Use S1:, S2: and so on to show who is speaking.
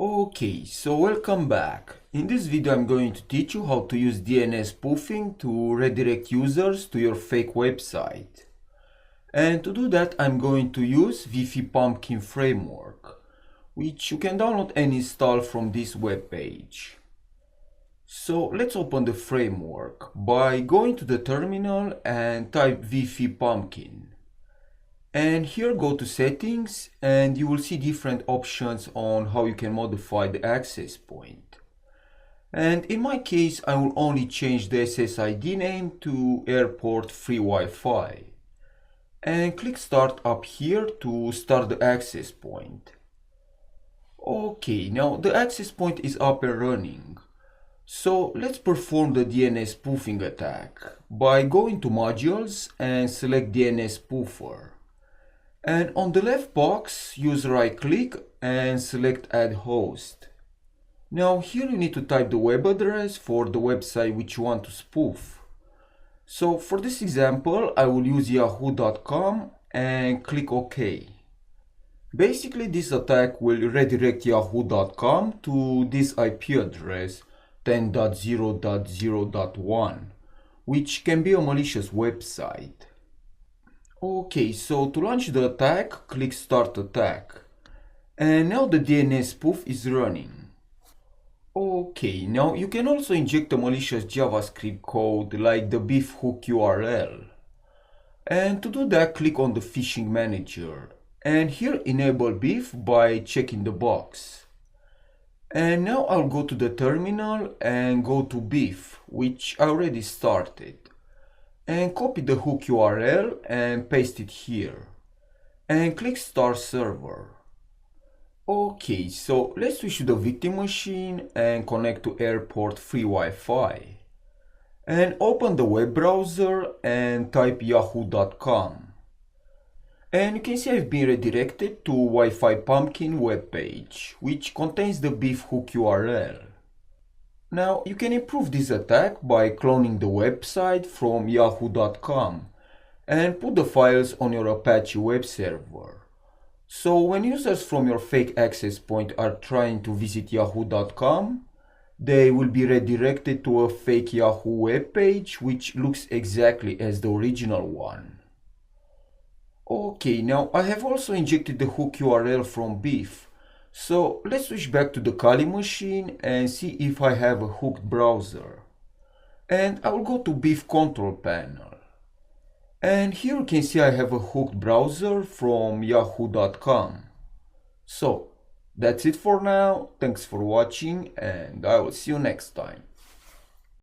S1: Okay, so welcome back. In this video I'm going to teach you how to use DNS spoofing to redirect users to your fake website. And to do that I'm going to use Wi-Fi Pumpkin framework, which you can download and install from this web page. So let's open the framework by going to the terminal and type Wi-Fi Pumpkin. And here go to settings and you will see different options on how you can modify the access point. And in my case I will only change the SSID name to airport free Wi-Fi. And click start up here to start the access point. Okay, now the access point is up and running. So let's perform the DNS spoofing attack by going to modules and select DNS spoofer. And on the left box, use right click and select add host. Now here you need to type the web address for the website which you want to spoof. So for this example, I will use yahoo.com and click OK. Basically this attack will redirect yahoo.com to this IP address 10.0.0.1, which can be a malicious website. Okay, so to launch the attack, click Start Attack. And now the DNS spoof is running. Okay, now you can also inject a malicious JavaScript code like the BeEF hook URL. And to do that, click on the phishing manager. And here enable BeEF by checking the box. And now I'll go to the terminal and go to BeEF, which I already started. And copy the hook URL and paste it here. And click Start Server. Okay, so let's switch to the victim machine and connect to airport free Wi-Fi. And open the web browser and type yahoo.com. And you can see I've been redirected to Wi-Fi Pumpkin webpage, which contains the BeEF hook URL. Now, you can improve this attack by cloning the website from yahoo.com and put the files on your Apache web server. So when users from your fake access point are trying to visit yahoo.com, they will be redirected to a fake Yahoo web page which looks exactly as the original one. Okay, now I have also injected the hook URL from BeEF. So let's switch back to the Kali machine and see if I have a hooked browser. And I will go to BeEF control panel. And here you can see I have a hooked browser from yahoo.com. So that's it for now. Thanks for watching and I will see you next time.